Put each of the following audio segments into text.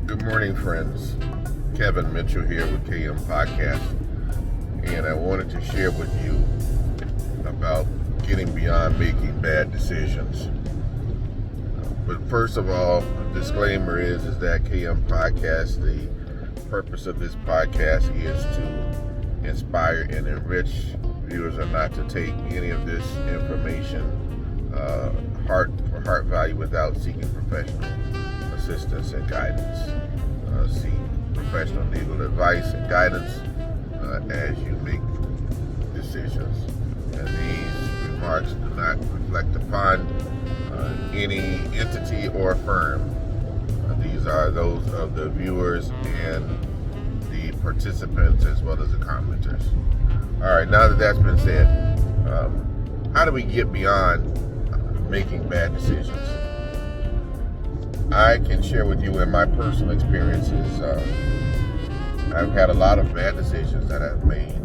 Good morning, friends. Kevin Mitchell here with KM Podcast, and I wanted to share with you about getting beyond making bad decisions. But first of all, a disclaimer is that KM Podcast, the purpose of this podcast is to inspire and enrich. Viewers are not to take any of this information heart value without seeking professional assistance and guidance. Seek professional legal advice and guidance as you make decisions. And these remarks do not reflect upon any entity or firm. These are those of the viewers and the participants as well as the commenters. All right, now that that's been said, how do we get beyond making bad decisions? I can share with you in my personal experiences. I've had a lot of bad decisions that I've made,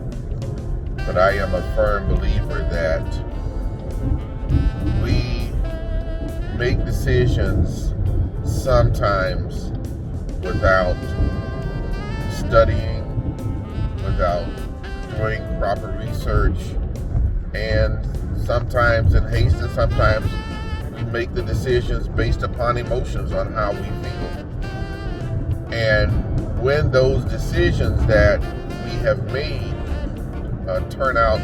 but I am a firm believer that we make decisions sometimes without studying, without doing proper research, and sometimes in haste, and sometimes we make the decisions based upon emotions on how we feel. And when those decisions that we have made turn out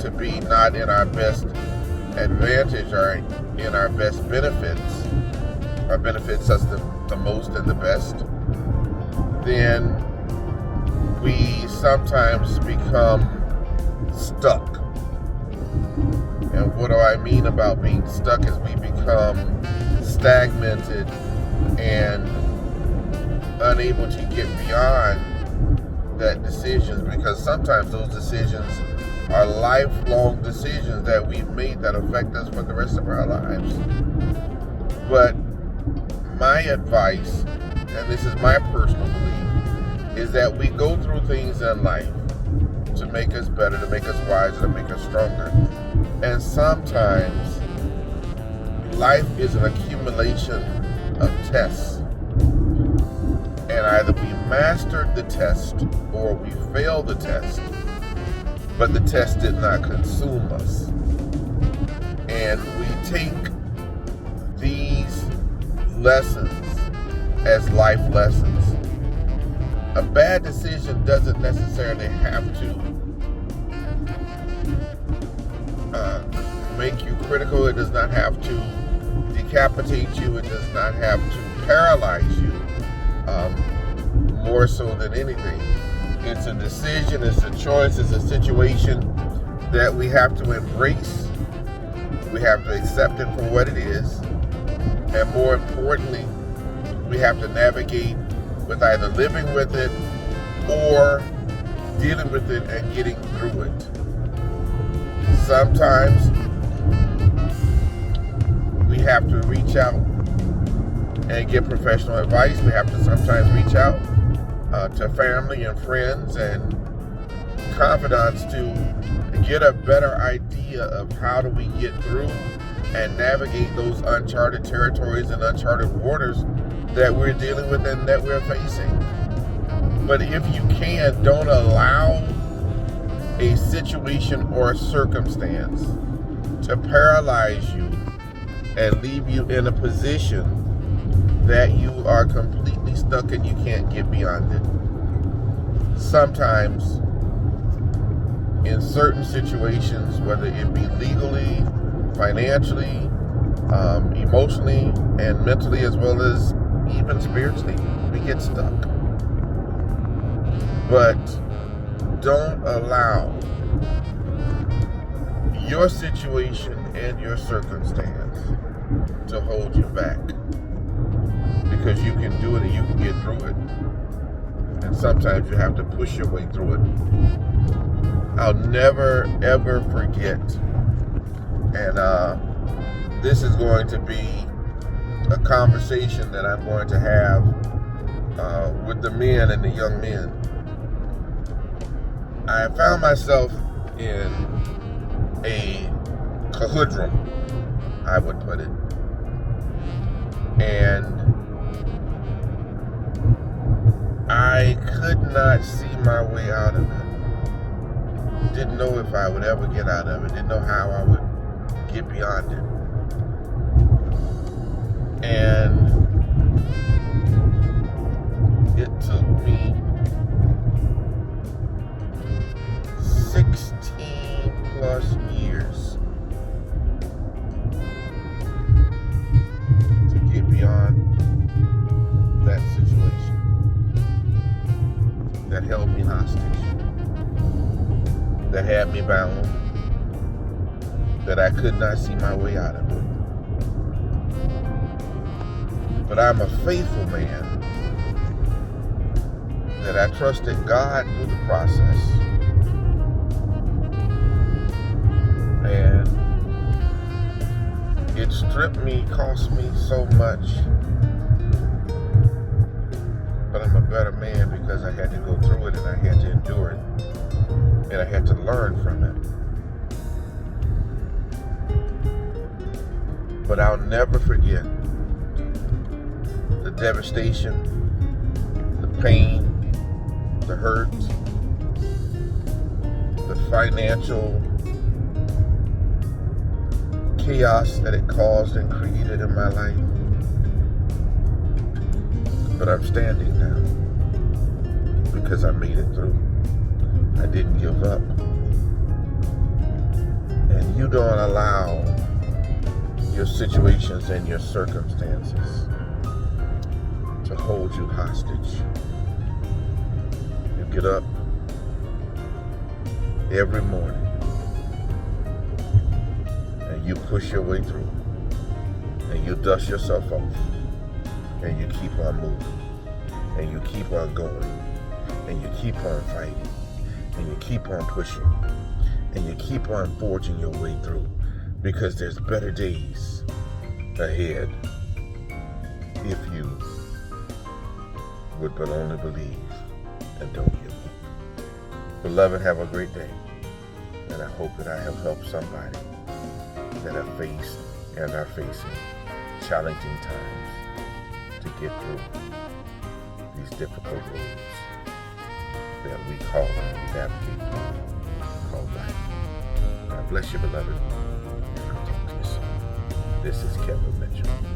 to be not in our best advantage or in our best benefits, or benefits us the most and the best, then we sometimes become stuck. And what do I mean about being stuck is we become stagnated and unable to get beyond that decisions, because sometimes those decisions are lifelong decisions that we've made that affect us for the rest of our lives. But my advice, and this is my personal belief, is that we go through things in life to make us better, to make us wiser, to make us stronger. And sometimes life is an accumulation of tests. And either we mastered the test or we failed the test, but the test did not consume us. And we take these lessons as life lessons. A bad decision doesn't necessarily have to make you critical. It does not have to decapitate you. It does not have to paralyze you. More so than anything, it's a decision, it's a choice, it's a situation that we have to embrace. We have to accept it for what it is, and more importantly, we have to navigate with either living with it or dealing with it and getting through it. Sometimes we have to reach out and get professional advice. We have to sometimes reach out to family and friends and confidants to get a better idea of how do we get through and navigate those uncharted territories and uncharted waters that we're dealing with and that we're facing. But if you can, don't allow a situation or a circumstance to paralyze you and leave you in a position that you are completely stuck and you can't get beyond it. Sometimes, in certain situations, whether it be legally, financially, emotionally, and mentally, as well as even spiritually, we get stuck. But don't allow your situation and your circumstance to hold you back, because you can do it and you can get through it. And sometimes you have to push your way through it. I'll never ever forget, and this is going to be a conversation that I'm going to have with the men and the young men. I found myself in a conundrum, I would put it. And not see my way out of it. Didn't know if I would ever get out of it. Didn't know how I would get beyond it. And it took me 16 plus years to get beyond that situation that held me hostage, that had me bound, that I could not see my way out of it. But I'm a faithful man, that I trusted God through the process. And it stripped me, cost me so much. But I'm a better man because I had to go through it and I had to endure it. And I had to learn from it. But I'll never forget the devastation, the pain, the hurt, the financial chaos that it caused and created in my life. But I'm standing now because I made it through. I didn't give up. And you don't allow your situations and your circumstances to hold you hostage. You get up every morning and you push your way through and you dust yourself off and you keep on moving and you keep on going and you keep on fighting and you keep on pushing and you keep on forging your way through, because there's better days ahead if you would but only believe and don't give up. Beloved, have a great day, and I hope that I have helped somebody that have faced and are facing challenging times to get through these difficult roads that we call and we navigate through, called life. God bless you, beloved. I'll talk to you soon. This is Kevin Mitchell.